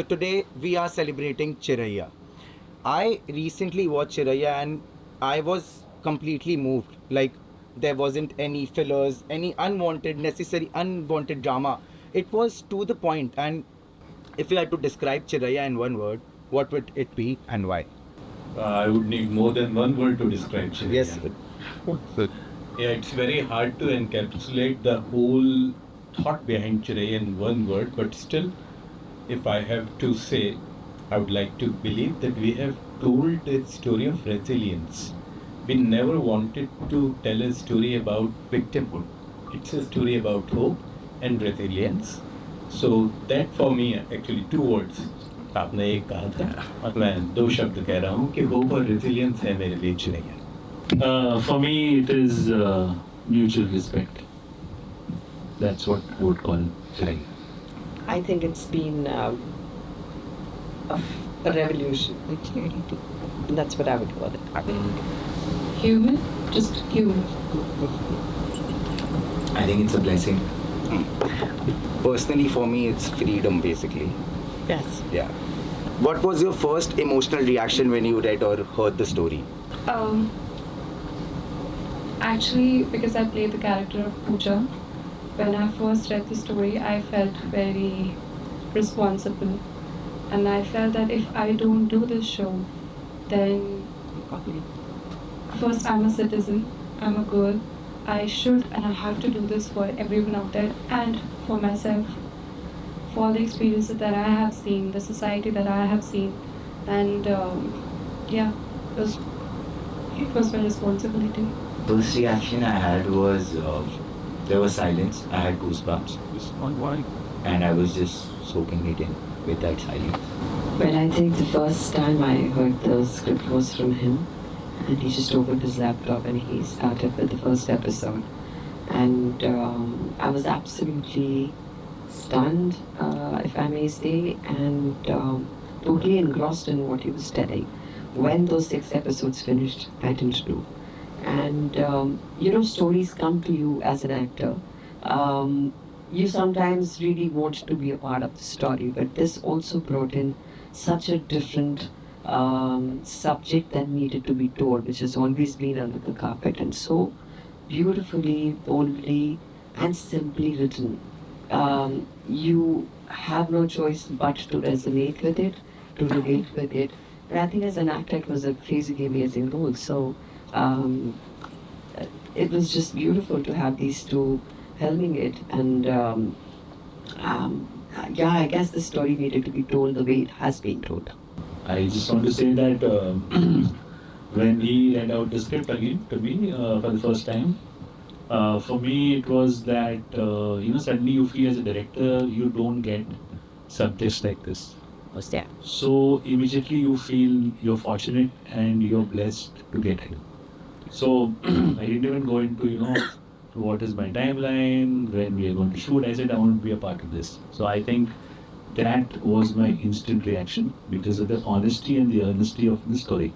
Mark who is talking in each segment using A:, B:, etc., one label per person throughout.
A: So today we are celebrating Chiraiya. I recently watched Chiraiya and I was completely moved. Like there wasn't any fillers, any unwanted drama. It was to the point. And if you had to describe Chiraiya in one word, what would it be and why?
B: I would need more than one word to describe Chiraiya.
A: Yes. So,
B: Yeah, it's very hard to encapsulate the whole thought behind Chiraiya in one word, but still, if I have to say, I would like to believe that we have told a story of resilience. We never wanted to tell a story about victimhood. It's a story about hope and resilience. So that for me actually two words. आपने एक कहा था और मैं दो शब्द कह रहा हूँ कि होप और resilience है मेरे लिए Chiraiya.
C: For me, it is mutual respect. That's what I would call Chiraiya.
D: I think it's been a revolution. That's what I would call it.
E: Human, just human.
F: I think it's a blessing.
A: personally, for me, it's freedom basically.
D: Yes.
A: Yeah. What was your first emotional reaction when you read or heard the story?
E: Actually, because I played the character of Pooja, when I first read the story, I felt very responsible. And I felt that if I don't do this show, then first I'm a citizen, I'm a girl. I should and I have to do this for everyone out there and for myself, for all the experiences that I have seen, the society that I have seen. And yeah, it was my responsibility.
F: First reaction I had was there was silence. I had goosebumps, and I was just soaking it in with that silence.
D: Well, I think the first time I heard the script was from him, and he just opened his laptop and he started with the first episode. And I was absolutely stunned, if I may say, and totally engrossed in what he was telling. When those 6 episodes finished, I didn't know. And stories come to you as an actor. You sometimes really want to be a part of the story, but this also brought in such a different subject that needed to be told, which has always been under the carpet, and so beautifully, boldly, and simply written. You have no choice but to resonate with it, to relate with it. But I think as an actor, it was a crazy amazing role. So it was just beautiful to have these two helming it, and I guess the story needed to be told the way it has been told.
C: I just want to say that when he read out the script again to me for the first time, for me it was that suddenly you feel as a director you don't get subjects like this.
D: Was there?
C: So immediately you feel you're fortunate and you're blessed to get it. So I didn't even go into what is my timeline, when we are going to shoot. I said I want to be a part of this. So I think that was my instant reaction because of the honesty and the earnesty of the story.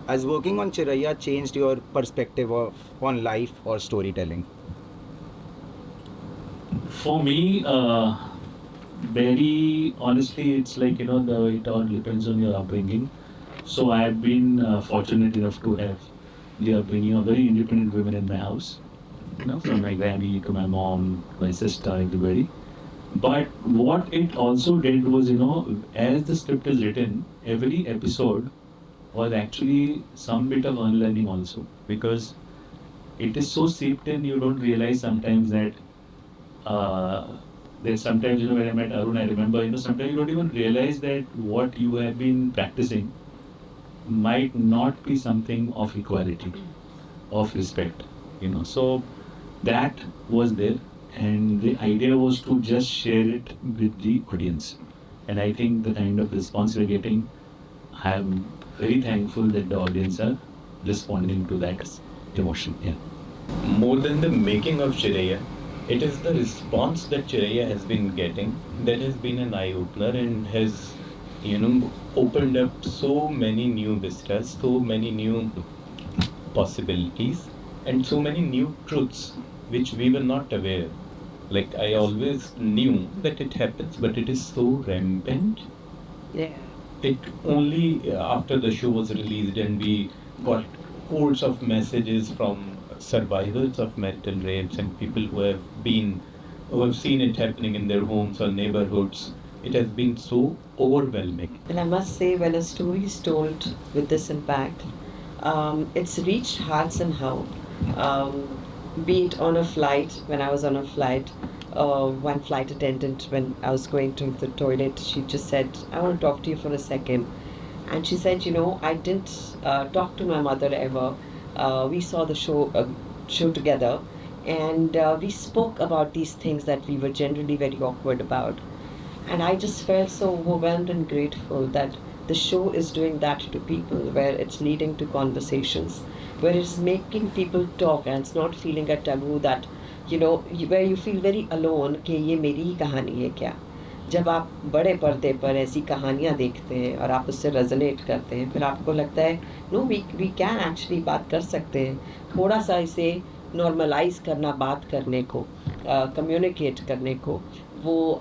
A: Has working on Chiraiya changed your perspective on life or storytelling?
C: For me, very honestly, it's like it all depends on your upbringing. So I have been fortunate enough to have the upbringing of very independent women in my house. From my granny to my mom, my sister, everybody. But what it also did was, as the script is written, every episode was actually some bit of unlearning also, because it is so seeped in, you don't realize sometimes that there's sometimes, when I met Arun, I remember, sometimes you don't even realize that what you have been practicing might not be something of equality, of respect, So that was there, and the idea was to just share it with the audience. And I think the kind of response we're getting, I am very thankful that the audience are responding to that emotion. Yeah.
B: More than the making of Chiraiya, it is the response that Chiraiya has been getting that has been an eye-opener and has, opened up so many new vistas, so many new possibilities, and so many new truths which we were not aware. Like I always knew that it happens, but it is so rampant.
D: Yeah.
B: It only after the show was released and we got hordes of messages from survivors of marital rapes and people who have seen it happening in their homes or neighborhoods. It has been so overwhelming.
D: And I must say, when a story is told with this impact, it's reached hearts and how. Be it on a flight, when I was on a flight, one flight attendant, when I was going to the toilet, she just said, I want to talk to you for a second. And she said, you know, I didn't talk to my mother ever. We saw the show together, and we spoke about these things that we were generally very awkward about. And I just felt so overwhelmed and grateful that the show is doing that to people, where it's leading to conversations, where it's making people talk, and it's not feeling a taboo that, you know, where you feel very alone कि ये मेरी ही कहानी है क्या. जब आप बड़े पर्दे पर ऐसी कहानियाँ देखते हैं और आप उससे रेजोनेट करते हैं, फिर आपको लगता है नो वी कैन एक्चुअली बात कर सकते हैं. थोड़ा सा इसे नॉर्मलाइज करना, बात करने को, कम्युनिकेट करने को, वो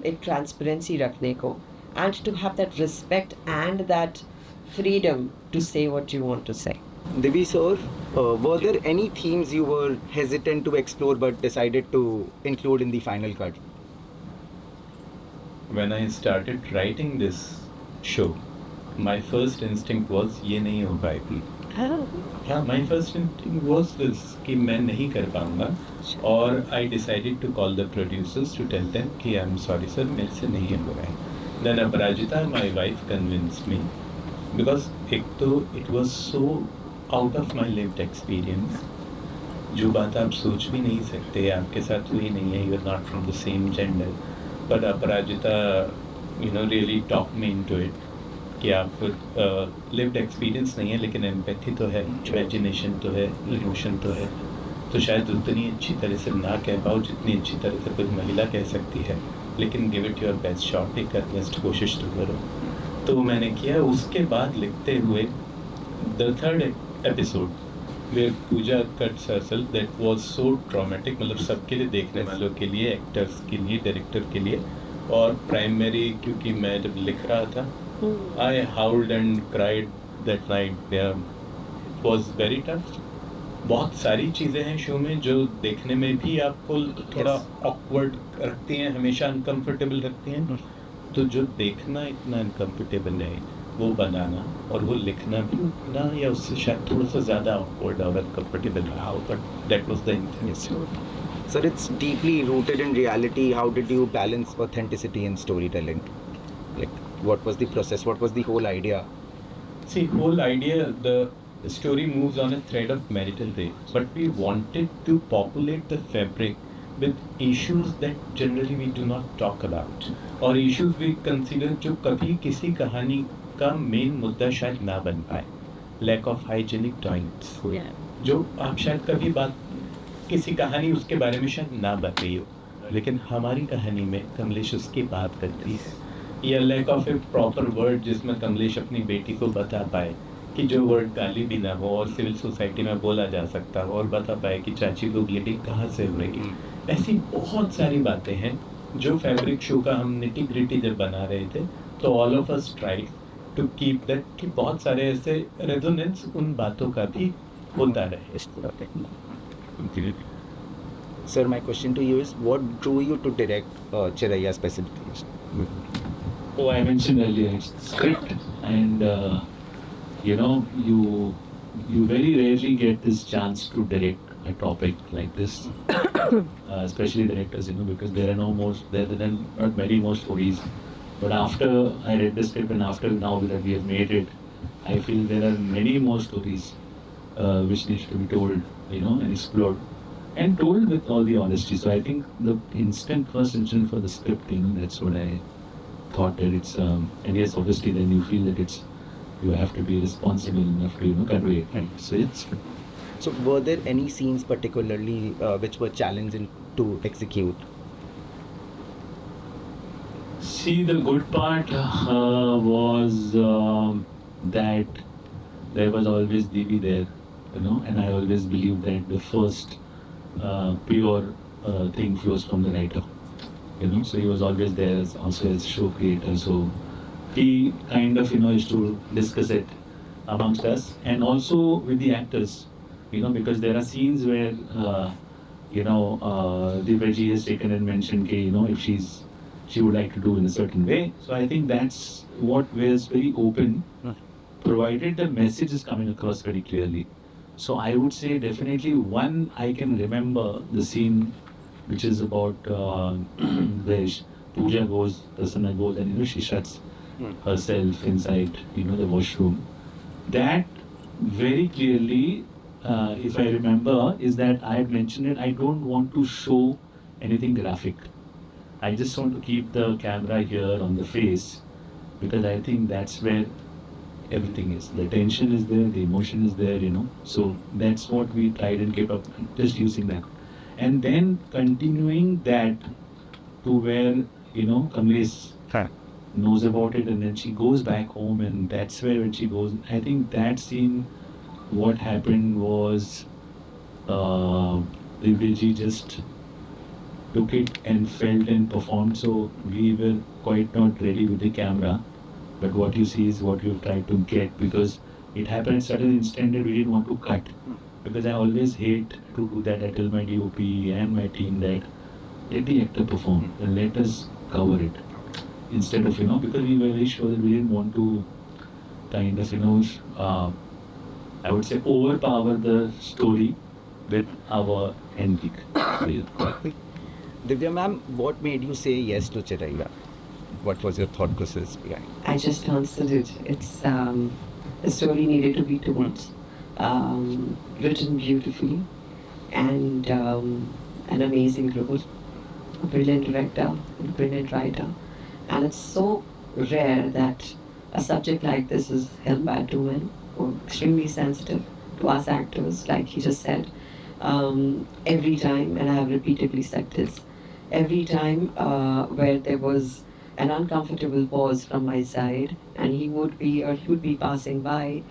D: एक ट्रांसपेरेंसी रखने को, and to have that respect and that freedom to say what you want to say.
A: Divi sir, were there any themes you were hesitant to explore but decided to include in the final cut?
B: When I started writing this show, my first instinct was ये नहीं हो पाएगी. Yeah, my first instinct was this कि मैं नहीं कर पाऊँगा. और I decided to call the producers to tell them कि I'm sorry sir, मेरे से नहीं हो रहा है. Then Aparajita, my wife, convinced me because एक तो it was so out of my lived experience. जो बात आप सोच भी नहीं सकते, आपके साथ हुई नहीं है, you are not from the same gender. But Aparajita, you know, really talked me into it. कि आप lived experience नहीं है लेकिन empathy तो है, imagination तो है, emotion तो है. तो शायद उतनी अच्छी तरह से ना कह पाओ जितनी अच्छी तरह से कोई महिला कह सकती है. लेकिन give it your best shot, एक अर्नेस्ट कोशिश तो करो. तो मैंने किया. उसके बाद लिखते हुए the third episode where Pooja cuts herself, that was so traumatic. मतलब सबके लिए, देखने वालों के लिए, एक्टर्स के लिए, डायरेक्टर के लिए, और प्राइमरी क्योंकि मैं जब लिख रहा था, I howled and cried that night. It was very tough. बहुत सारी चीज़ें हैं शो में जो देखने में भी आपको थोड़ा awkward रखती हैं, हमेशा uncomfortable रखती हैं. तो जो देखना इतना uncomfortable है, वो बनाना और वो लिखना भी ना, या उससे शायद थोड़ा सा ज़्यादा awkward और uncomfortable रहा हो, but that was the intention.
A: Sir, it's deeply rooted in reality. How did you balance authenticity and storytelling? Like, what was the process? What was the whole idea?
B: See, whole idea, the story moves on a thread of marital rape, but we wanted to populate the fabric with issues that generally we do not talk about, or issues we consider जो कभी किसी कहानी का main मुद्दा शायद ना बन पाए. Lack of hygienic toilets, जो आप शायद कभी बात, किसी कहानी उसके बारे में शायद ना बन रही हो, लेकिन हमारी कहानी में कमलेश उसकी बात करती है. या lack of a proper word जिसमें कमलेश अपनी बेटी को बता पाए कि जो वर्ड गाली भी ना हो और सिविल सोसाइटी में बोला जा सकता हो, और बता पाए कि चाची को ब्लीडिंग कहाँ से हो रही. ऐसी बहुत सारी बातें हैं जो फैब्रिक शो का हम निटी ग्रिटी जब बना रहे थे, तो all of us try to keep that कि बहुत सारे ऐसे रेजोनेंस उन बातों का भी होता रहे.
A: Sir, my question to you is, what drew you to direct Chiraiya specifically?
C: Oh, I mentioned earlier, it's the script, and you know, you very rarely get this chance to direct a topic like this, especially directors, you know, because there are not many more stories. But after I read the script and after now that we have made it, I feel there are many more stories which need to be told, you know, and explored, and told with all the honesty. So I think the first instant for the scripting, that's what I thought that it's, and yes, obviously then you feel that you have to be responsible enough to, you know, convey it. Right? So it's.
A: So were there any scenes particularly which were challenging to execute?
C: See, the good part was that there was always Devi there, you know, and I always believed that the first pure thing flows from the writer. So he was always there as also as show creator. So he kind of used to discuss it amongst us and also with the actors. Because there are scenes where Divyaji has taken and mentioned if she would like to do in a certain way. So I think that's what was very open, provided the message is coming across very clearly. So I would say definitely one I can remember the scene which is about where Pooja goes, Prasanna goes, and she shuts herself inside the washroom. That very clearly, if I remember, is that I had mentioned it. I don't want to show anything graphic. I just want to keep the camera here on the face because I think that's where everything is. The tension is there, the emotion is there, So that's what we tried and kept up, just using that. And then continuing that to where, Kamlesh knows about it and then she goes back home and that's where when she goes. I think that scene, what happened was Divyaji just took it and felt and performed. So we were quite not ready with the camera. But what you see is what you try to get because it happened at certain instant that we didn't want to cut. Because I always hate to do that. I tell my DOP and my team that let the actor perform and let us cover it. Instead of, because we were very sure that we didn't want to kind of, I would say overpower the story with our ending.
A: Divya ma'am, what made you say yes to Chiraiya? What was your thought process behind?
D: I just answered it. It's the story needed to be told, written beautifully, and an amazing role, a brilliant director, a brilliant writer, and it's so rare that a subject like this is held by two men who are extremely sensitive to us actors, like he just said. Every time, and I have repeatedly said this, every time where there was an uncomfortable pause from my side and he would be passing by,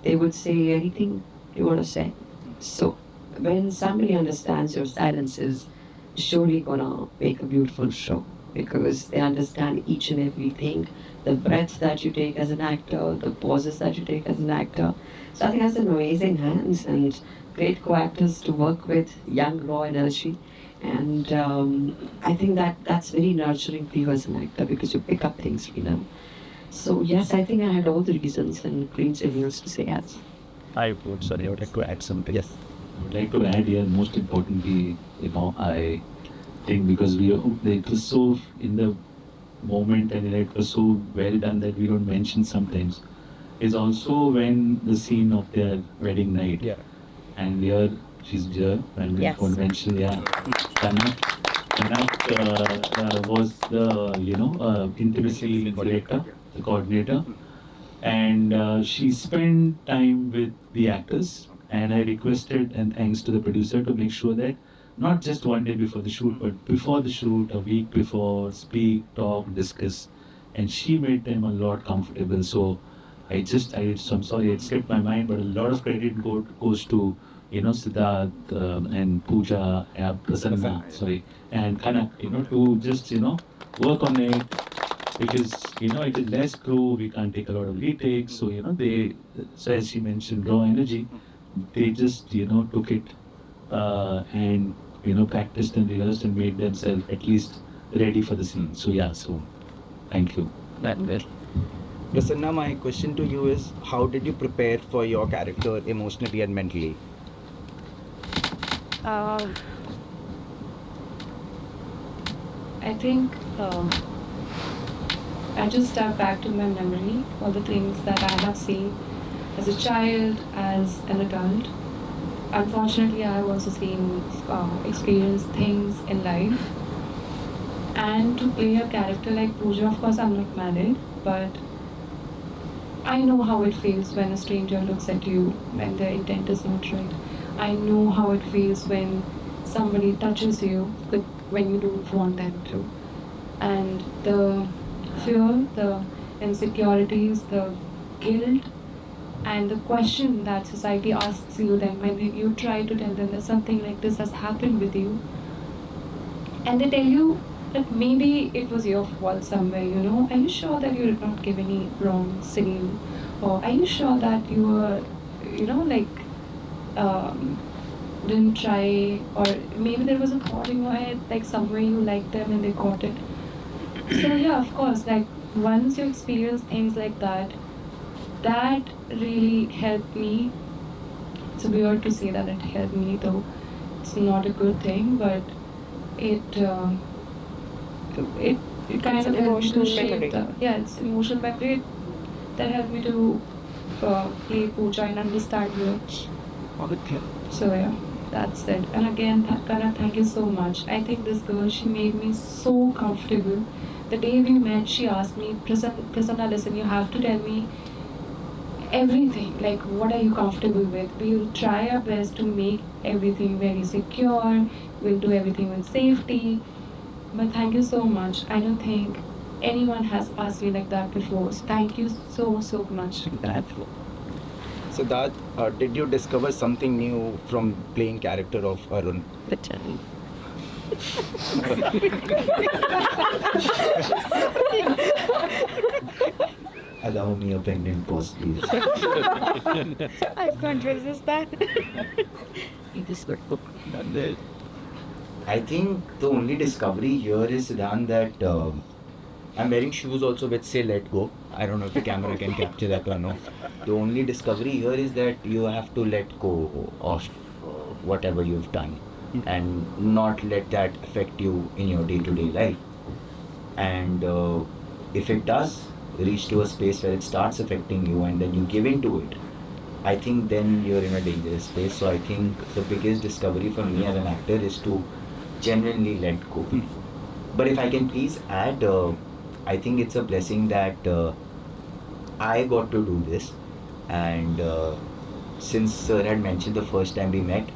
D: they would say, anything you want to say? So when somebody understands your silence is surely gonna make a beautiful show because they understand each and everything, the breaths that you take as an actor, the pauses that you take as an actor. So I think that's an amazing hands and great co-actors to work with, young raw energy. And I think that's very nurturing for you as an actor because you pick up things, So yes, I think I had all the reasons and great signals to say yes.
C: I would like to add something.
A: Yes.
C: I would like to add here, most importantly, I think because it was so in the moment and it was so well done that we don't mention sometimes, is also when the scene of their wedding night.
A: Yeah.
C: And here, she's here, and we
G: Yes.
C: won't mention, Kanak was the intimacy director, the coordinator, and she spent time with the actors. And I requested, and thanks to the producer, to make sure that not just one day before the shoot, but before the shoot, a week before, speak, talk, discuss, and she made them a lot comfortable. So I'm sorry, it slipped my mind, but a lot of credit goes to Siddharth and Pooja, Prasanna, sorry, and Kanak, to just, work on it because, it is less crew, we can't take a lot of retakes. So, so as she mentioned, raw energy, they just, took it and, practiced and rehearsed and made themselves at least ready for the scene. So, thank you.
A: Prasanna, my question to you is, how did you prepare for your character emotionally and mentally?
E: I think I just step back to my memory, all the things that I have seen as a child, as an adult. Unfortunately, I have also seen, experienced things in life. And to play a character like Pooja, of course, I'm not married, but I know how it feels when a stranger looks at you when their intent is not right. I know how it feels when somebody touches you when you don't want them to. And the fear, the insecurities, the guilt, and the question that society asks you then when you try to tell them that something like this has happened with you, and they tell you that maybe it was your fault somewhere, you know. Are you sure that you did not give any wrong signal? Or are you sure that you were, you know, like, didn't try, or maybe there was a thought in your head, like somewhere you liked them and they got it. So yeah, of course, like once you experience things like that, that really helped me. It's weird to say that it helped me, though it's not a good thing, but it it kind
D: It's
E: of
D: an
E: helped me to
D: emotional
E: shape
D: memory.
E: it's emotional memory that helped me to play Pooja and understand her. So yeah, that's it. And again, Kana, thank you so much. I think this girl, she made me so comfortable. The day we met, she asked me, Prasanna, listen, you have to tell me everything. Like, what are you comfortable with? We'll try our best to make everything very secure. We'll do everything with safety. But thank you so much. I don't think anyone has asked me like that before. So thank you so, so much.
A: So that did you discover something new from playing character of Arun?
F: Allow me a pregnant pause, please.
G: I can't resist that.
F: I think the only discovery here is, Siddhant, that I'm wearing shoes also which say let go. I don't know if the camera can capture that or no. The only discovery here is that you have to let go of whatever you've done and not let that affect you in your day-to-day life. And if it does reach to a space where it starts affecting you and then you give in to it, I think then you're in a dangerous space. So I think the biggest discovery for me as an actor is to genuinely let go. But if I can please add, I think it's a blessing that I got to do this. And since Sir had mentioned the first time we met,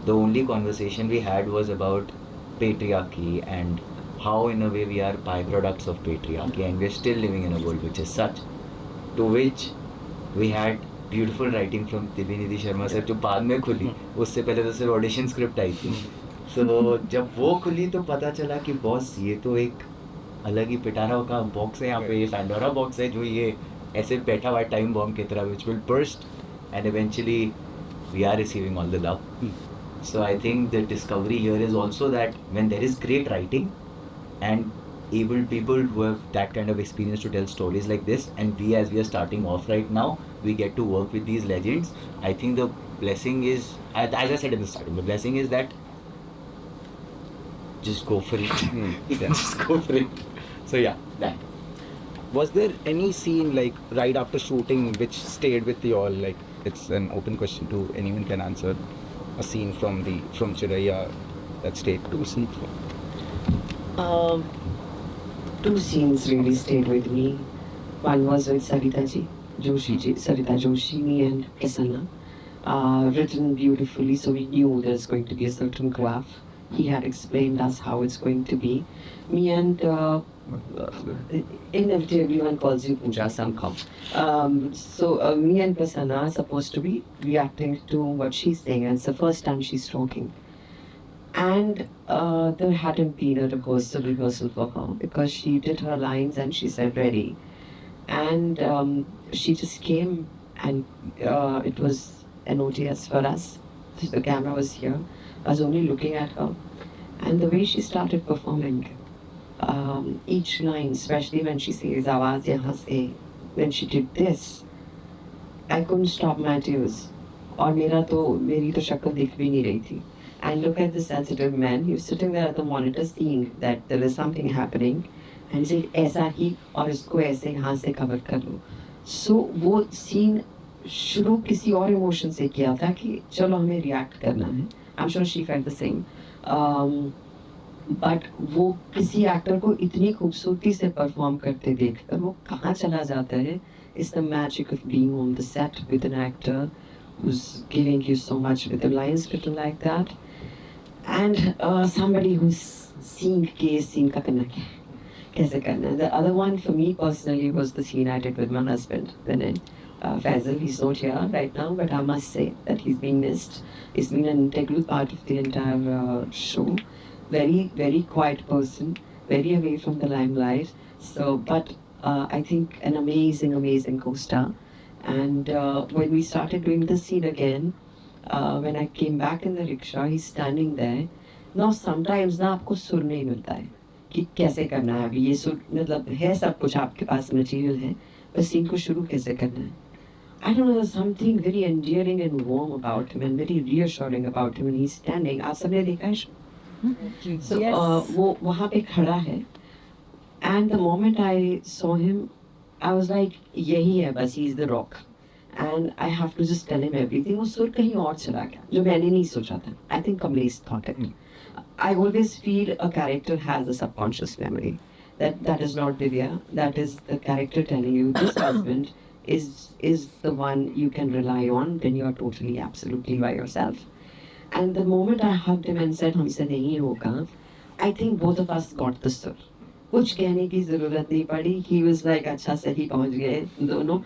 F: the only conversation we had was about patriarchy and how in a way we are byproducts of patriarchy and we're still living in a world which is such. To which we had beautiful writing from Nidhi Sharma sir जो बाद में खुली, उससे पहले तो सिर्फ audition script I थी. तो जब वो खुली तो पता चला कि बॉस ये तो एक अलग ही पिटारा का बॉक्स है, यहाँ पे ये पैंडोरा बॉक्स है जो ये ऐसे बैठा हुआ टाइम बॉम्ब की तरह which will burst and eventually we are receiving all the love. So I think the discovery here is also that when there is great writing and able people who have that kind of experience to tell stories like this, and we as we are starting off right now, we get to work with these legends. I think the blessing is, as I said in the starting, the blessing is that just go for it. Just go for it. So yeah, that.
A: Was there any scene like right after shooting which stayed with you all? Like, it's an open question to anyone can answer. A scene from Chiraiya that stayed. Two scenes.
D: Two scenes really stayed with me. One was with Sarita Joshi, me and Prasanna. Written beautifully, so we knew there's going to be a certain graph. He had explained us how it's going to be. Me and inevitably one calls you Pooja somehow. So me and Prasanna are supposed to be reacting to what she's saying, and it's the first time she's talking. And there hadn't been a rehearsal for her because she did her lines and she said ready. And she just came and it was an ODS for us. The camera was here. I was only looking at her. And the way she started performing, each line, especially when she says Awaaz yahan se, when she did this, I couldn't stop my tears. और मेरी तो शक्ल दिख भी नहीं रही थी. And look at the sensitive man. He was sitting there at the monitor seeing that there is something happening. And he said, ऐसा ही और इसको ऐसे यहाँ से cover कर लो. So वो scene शुरू किसी और emotion से किया था कि चलो हमें react करना है. I'm sure she felt the same. But वो किसी actor को इतनी खूबसूरती से perform करते देखकर वो कहाँ चला जाता है. It's the magic of being on the set with an actor who's giving you so much with the lines written like that. And somebody who's seeing के scene का करना क्या कैसे करना है. The other one for me personally was the scene I did with my husband, Vinay. Faisal, he's not here right now, but I must say that he's being missed. He's been an integral part of the entire show. very quiet person, very away from the limelight. So, but I think an amazing co-star. And when we started doing the scene again, when I came back in the rickshaw, he's standing there. Now sometimes ना आपको सुर नहीं मिलता है कि कैसे करना है अभी ये सुर मतलब है सब कुछ आपके पास मटेरियल है बस सीन को शुरू कैसे करना है. I don't know, there's something very endearing and warm about him and very reassuring about him and he's standing. आप सबने देखा है? So वो वहाँ पे खड़ा है. And the moment I saw him, I was like, यही है बस, he's the rock. And I have to just tell him everything. वो सुर कहीं और चला गया, जो मैंने नहीं सोचा था. I think Kamlesh thought it. I always feel a character has a subconscious memory. That is not Divya. That is the character telling you this husband is the one you can rely on when you are totally, absolutely by yourself. And the moment I hugged him and said, हमसे नहीं होगा, I think both of us got the sur. कुछ कहने की ज़रूरत नहीं पड़ी. He was like, अच्छा सही पहुंच गए दोनों.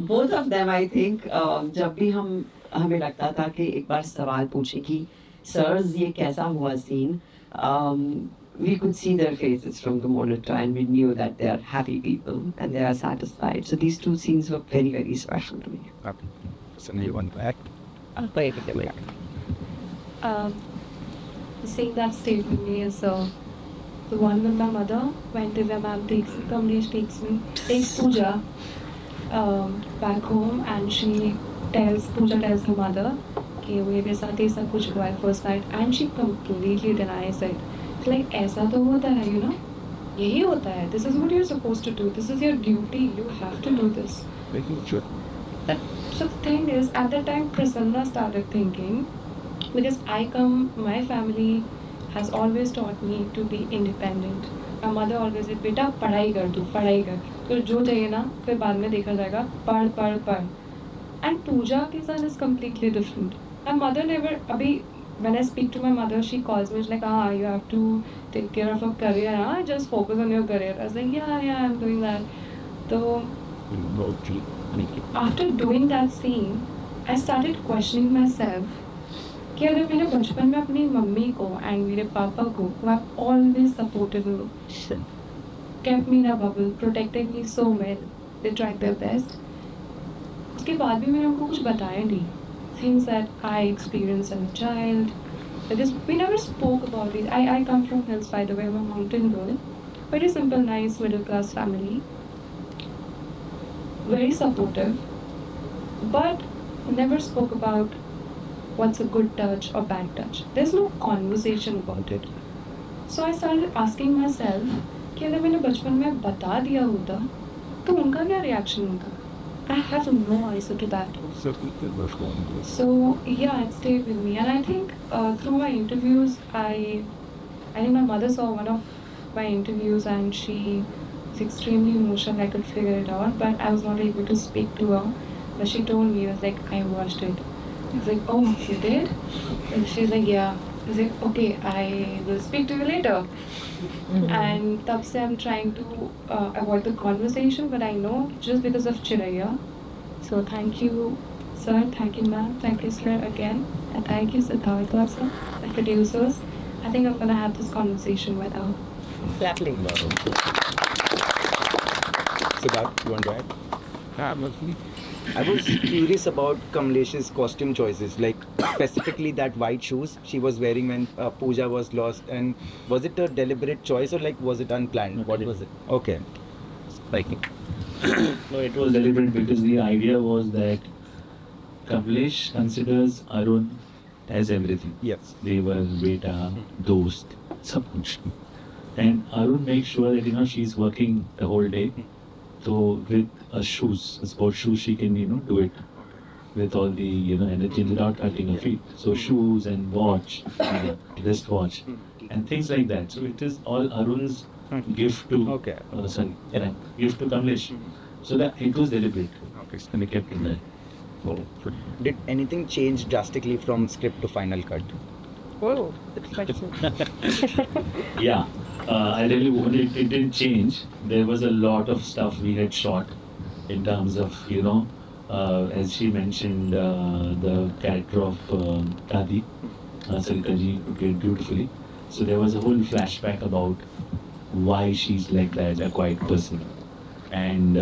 D: Both of them, I think, जब भी हमें लगता था कि एक बार सवाल पूछे कि sirs ये कैसा हुआ scene, we could see their faces from the monitor and we knew that they are happy people and they are satisfied. So these two scenes were very special to me.
A: Sanjay, you want to add?
D: I'll play it again.
E: The scene that stayed with me is the one with my mother when Divya ma'am Kamlesh takes Pooja back home and Pooja tells her mother कि वो मेरे साथ ये सब कुछ हुआ है first night and she completely denies it. It's like ऐसा तो होता है, you know, यही होता है. This is what you're supposed to do. This is your duty. You have to do this.
A: Making sure.
E: So the thing is, at that time, Prasanna started thinking, because my family has always taught me to be independent. My mother always said, बेटा पढ़ाई कर तू, पढ़ाई कर. तो जो चाहिए ना, फिर बाद में देखा जाएगा. पढ़. And Pooja के साथ is completely different. My mother never, abhi, when I speak to my mother, she calls me, she's like, you have to take care of your career, just focus on your career. I was like, yeah, I'm doing that. So, after doing that scene, I started questioning myself कि अगर मैंने बचपन में अपनी mummy को and मेरे पापा को who have always supported me, kept me in a bubble, protected me so well, they tried their best. उसके बाद भी मैंने उनको कुछ बताया नहीं. Things that I experienced as a child, because we never spoke about it. I come from hills, by the way. I'm a mountain girl. Very simple, nice, middle class family. Very supportive, but never spoke about what's a good touch or bad touch. There's no conversation about it. So I started asking myself कि अगर मैंने बचपन में बता दिया होता तो उनका क्या reaction होता? I have no answer to that. So yeah, it stayed with me, and I think through my interviews, I think my mother saw one of my interviews, and she was extremely emotional. I could figure it out, but I was not able to speak to her. But she told me, I was like, I watched it. I was like, oh, you did? And she's like, yeah. I was like, okay, I will speak to you later. And तब से I'm trying to avoid the conversation, but I know just because of Chiraiya. So thank you, sir. Thank you, ma'am. Thank you, sir, again. And thank you, Siddhartha, sir, the producers. I think I'm gonna have this conversation with her.
D: Gladly.
A: Siddharth, you want to add? I was curious about Kamlesh's costume choices, like specifically that white shoes she was wearing when Pooja was lost. And was it a deliberate choice or like was it unplanned?
C: No,
A: What was it? Okay. Like
C: No, it was deliberate because the idea was that Kamlesh considers Arun as everything.
A: yes.
C: They were beta, dost, sab kuch. And Arun makes sure that she's working the whole day. So with a sports shoes, she can do it with all the energy without hurting her feet. So shoes and watch, wristwatch, and things like that. So it is all Arun's gift to gift to Kamlesh. So that it was deliberate.
A: Okay.
C: And they kept in there.
A: Did anything change drastically from script to final cut?
G: Whoa, good question.
C: Yeah, I really it didn't change. There was a lot of stuff we had shot in terms of, as she mentioned, the character of Kadi, Sarita ji did beautifully. So there was a whole flashback about why she's like that, a quiet person. And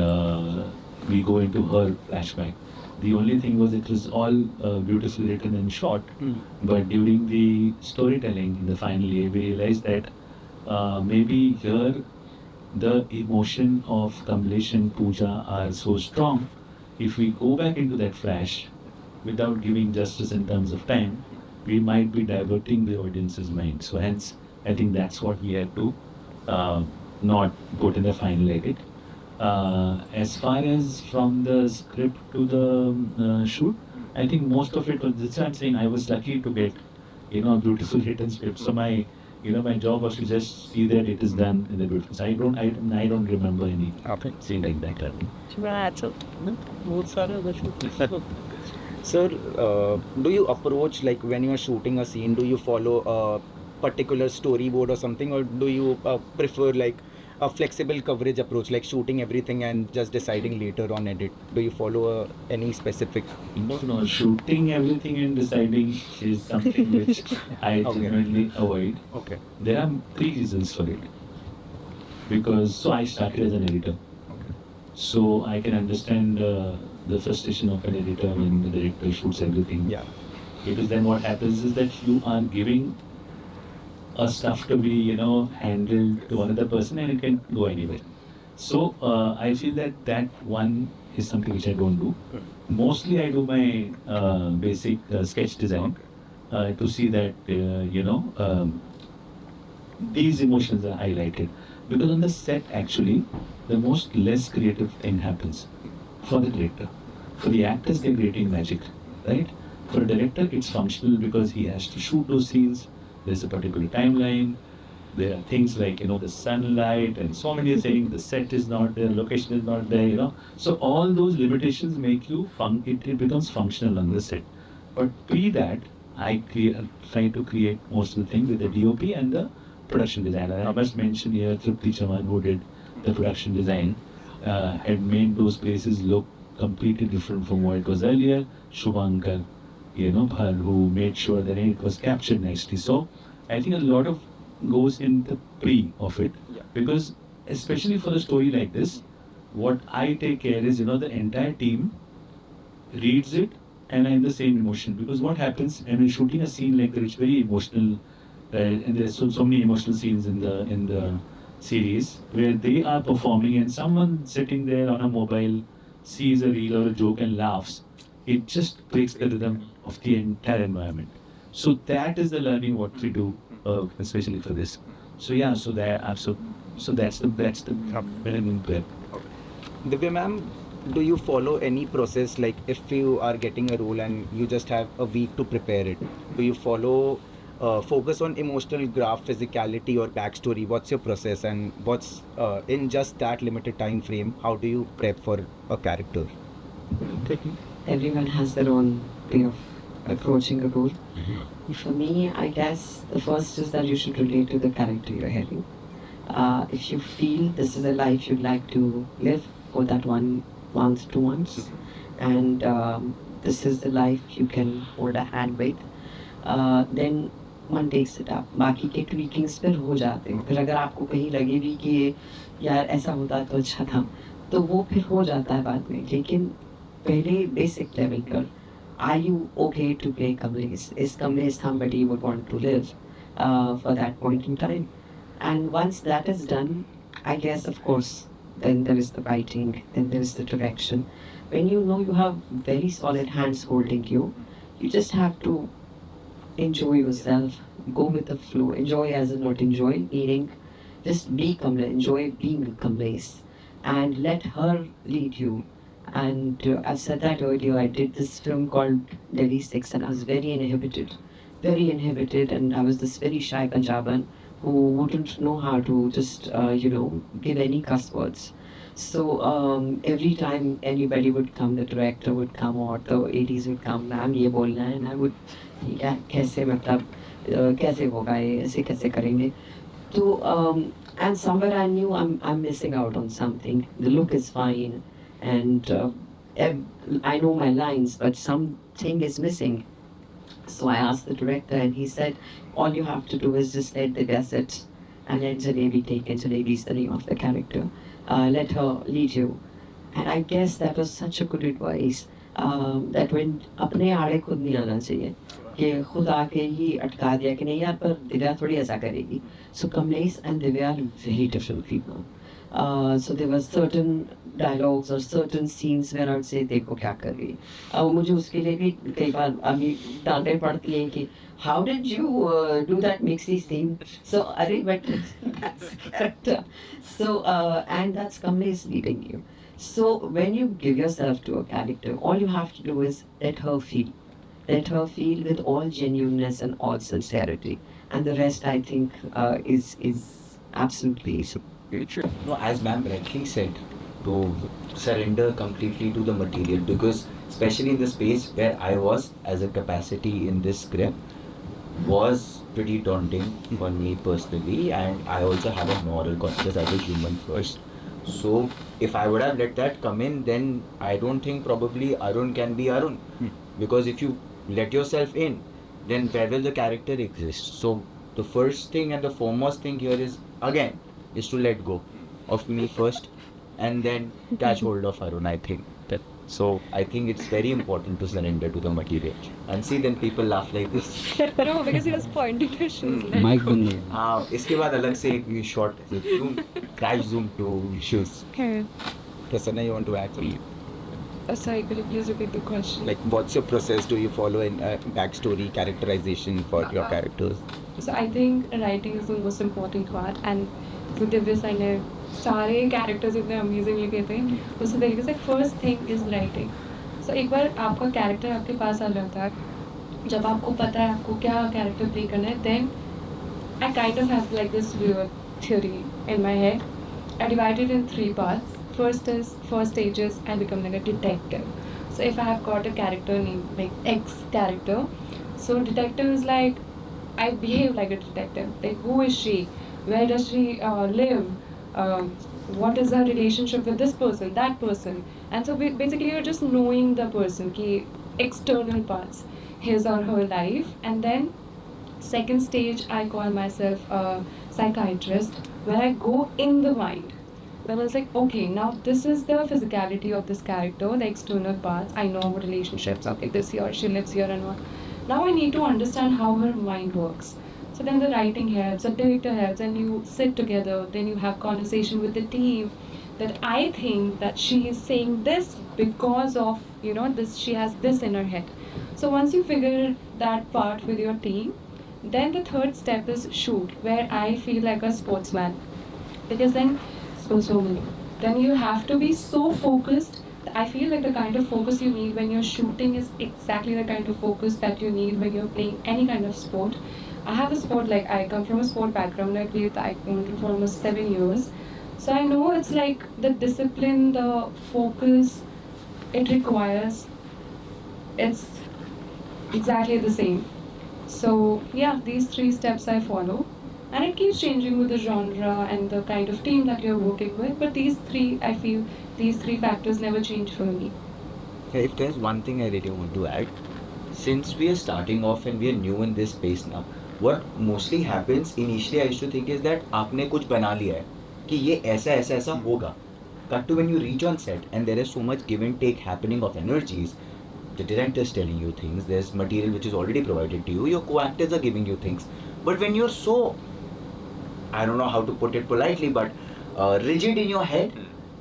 C: we go into her flashback. The only thing was it was all beautifully written and short, but during the storytelling in the final year, we realized that maybe here the emotion of Kamlesh and Pooja are so strong. If we go back into that flash without giving justice in terms of time, we might be diverting the audience's mind. So hence, I think that's what we had to not put in the final edit. As far as from the script to the shoot, I think most of it was. That's why I'm saying I was lucky to get, a beautiful written script. So my job was to just see that it is done in the beautiful. So I don't remember any scene like that.
G: Do you want to add something? बहुत सारे other shootings.
A: Sir, do you approach, like when you are shooting a scene, do you follow a particular storyboard or something, or do you prefer like a flexible coverage approach, like shooting everything and just deciding later on edit? Do you follow any specific?
C: No, shooting everything and deciding is something which I
A: Okay.
C: genuinely avoid.
A: Okay.
C: There are 3 reasons for it. Because I started as an editor, so I can understand the frustration of an editor when the director shoots everything.
A: Yeah.
C: Because then what happens is that you are giving a stuff to be, handled to another person and it can go anywhere. So I feel that one is something which I don't do. Mostly I do my basic sketch design to see that, these emotions are highlighted. Because on the set, actually, the most less creative thing happens for the director. For the actors, they're creating magic, right? For a director, it's functional because he has to shoot those scenes. There's a particular timeline. There are things like, the sunlight and so many things. The set is not there, location is not there, So all those limitations make you, it becomes functional on the set. But pre that, I try to create most of the things with the DOP and the production designer. I must mention here Tripti Chaman, who did the production design, had made those places look completely different from what it was earlier. Shubhankar, who made sure that it was captured nicely. So I think a lot of goes in the pre of it, because especially for a story like this, what I take care is, the entire team reads it and I'm the same emotion. Because what happens when you're shooting a scene like that, it's very emotional, and there's so many emotional scenes in the series where they are performing and someone sitting there on a mobile sees a reel or a joke and laughs. It just breaks the rhythm of the entire environment. So that is the learning what we do, especially for this. So yeah, so that's the minimum prep.
A: Divya ma'am, do you follow any process, like if you are getting a role and you just have a week to prepare it, do you follow focus on emotional graph, physicality or backstory? What's your process, and what's in just that limited time frame, how do you prep for a character?
D: Everyone has their own way of approaching a role. For me, I guess the first is that you should relate to the character you're having. If you feel this is a life you'd like to live for that 1 month, 2 months, and this is the life you can hold a hand with, then one takes it up. बाकी के tweakings फिर हो जाते हैं. फिर अगर आपको कहीं लगे भी कि यार ऐसा होता तो अच्छा था, तो वो फिर हो जाता है बाद में. लेकिन पहले basic level पर, are you okay to play Kamlesh? Is Kamlesh somebody you would want to live for that point in time? And once that is done, I guess of course, then there is the writing, then there is the direction. When you know you have very solid hands holding you, you just have to enjoy yourself, go with the flow. Enjoy as in not enjoy, meaning just be Kamlesh, enjoy being Kamlesh, and let her lead you. And I've said that earlier, I did this film called Delhi 6 and I was very inhibited, and I was this very shy Punjaban who wouldn't know how to just, give any cuss words. So every time anybody would come, the director would come or the ADs would come, ma'am ye bolna hai, and I would, yeah, kaise matlab, kaise hoga ye, aise kaise karenge. So, and somewhere I knew I'm missing out on something. The look is fine, and I know my lines, but something is missing. So I asked the director, and he said, all you have to do is just let Divya sit and let Jalebi take it. Jalebi is the name of the character. Let her lead you. And I guess that was such a good advice. That when अपने आड़े खुद नहीं आना चाहिए कि खुद आके ही अटका दिया कि नहीं यार पर दिव्या थोड़ी ऐसा करेगी. So Kamlesh and Divya are very different people. So there were certain dialogues or certain scenes where I would say देखो क्या कर रही है. अब मुझे उसके लिए भी कई बार अभी डांटे पड़ती हैं कि how did you do that mixy scene? So अरे but that's the character. So and that's Kamlesh leading you. So when you give yourself to a character, all you have to do is let her feel. Let her feel with all genuineness and all sincerity. And the rest, I think, is absolutely true.
F: No, as ma'am rightly said, to surrender completely to the material, because especially in the space where I was as a capacity in this script was pretty daunting for me personally, and I also have a moral conscience as a human first. So if I would have let that come in, then I don't think probably Arun can be Arun. Because if you let yourself in, then where will the character exist? So the first thing and the foremost thing here is, again, is to let go of me first and then catch hold of Arun, I think. So I think it's very important to surrender to the material. And see, then people laugh like this.
E: No, because he was pointing to shoes.
G: Mic बंद है.
F: हाँ, इसके बाद अलग से एक short zoom, crash zoom to shoes.
E: Okay.
A: Prasanna, you want to add something?
E: Sorry, could you please repeat the question?
A: Like, what's your process? Do you follow in backstory, characterization for your characters?
E: So I think writing is the most important part, and with Divya Sai ने सारे characters इतने amazing लिखे थे. उसी तरीके से first thing is writing. So एक बार आपका character आपके पास आ जाता है, जब आपको पता है आपको क्या character play करना है, then I kind of have like this weird theory in my head. I divide it in 3 parts. First stage is I become like a detective. So if I have got a character named like X character, so detective is like I behave like a detective. Like who is she? Where does she live? What is her relationship with this person, that person? And so basically you're just knowing the person, ki external parts, his or her life. And then second stage, I call myself a psychiatrist, where I go in the mind. Then I was like, okay, now this is the physicality of this character, the external parts. I know what relationships, okay, this year, she lives here and what. Now I need to understand how her mind works. So then the writing helps, the director helps, and you sit together, then you have conversation with the team that I think that she is saying this because of, you know, this, she has this in her head. So once you figure that part with your team, then the third step is shoot, where I feel like a sportsman. Because then, sportswoman, then you have to be so focused. I feel like the kind of focus you need when you're shooting is exactly the kind of focus that you need when you're playing any kind of sport. I have a sport, like I come from a sport background, I played taekwondo for almost 7 years. So I know it's like the discipline, the focus it requires, it's exactly the same. So yeah, these 3 steps I follow. And it keeps changing with the genre and the kind of team that you're working with. But these 3, I feel, these 3 factors never change for me.
F: If there's one thing I really want to add, since we are starting off and we are new in this space now, what mostly happens initially I used to think is that आपने कुछ बना लिया है कि ये ऐसा ऐसा ऐसा होगा. Cut to when you reach on set and there is so much give and take happening of energies. The director is telling you things, there's material which is already provided to you, your co-actors are giving you things. But when you're so, I don't know how to put it politely, but rigid in your head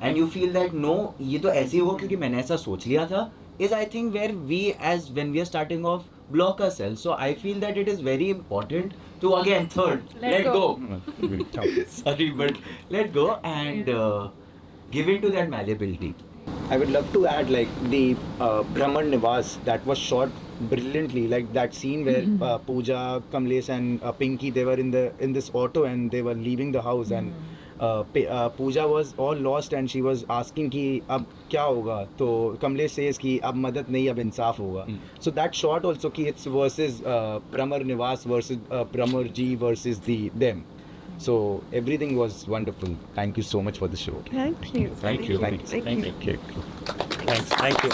F: and you feel that no, ये तो ऐसे ही होगा क्योंकि मैंने ऐसा सोच लिया था, is I think where we as when we are starting off block ourselves. So I feel that it is very important to again third let go. Sorry, but let go and give in to that malleability.
A: I would love to add like the Brahman Nivas that was shot brilliantly, like that scene where Pooja, Kamlesh and Pinky, they were in this auto and they were leaving the house and Pooja was all lost and she was asking कि अब क्या होगा, तो Kamlesh says कि अब मदद नहीं अब इंसाफ होगा. So that shot also कि it's versus Brahman Nivas versus Brahman Ji versus them. So everything was wonderful. Thank you so much for the show.
E: Thank you.
G: Thank you.
A: Thank you.
G: Thank you. Thank you.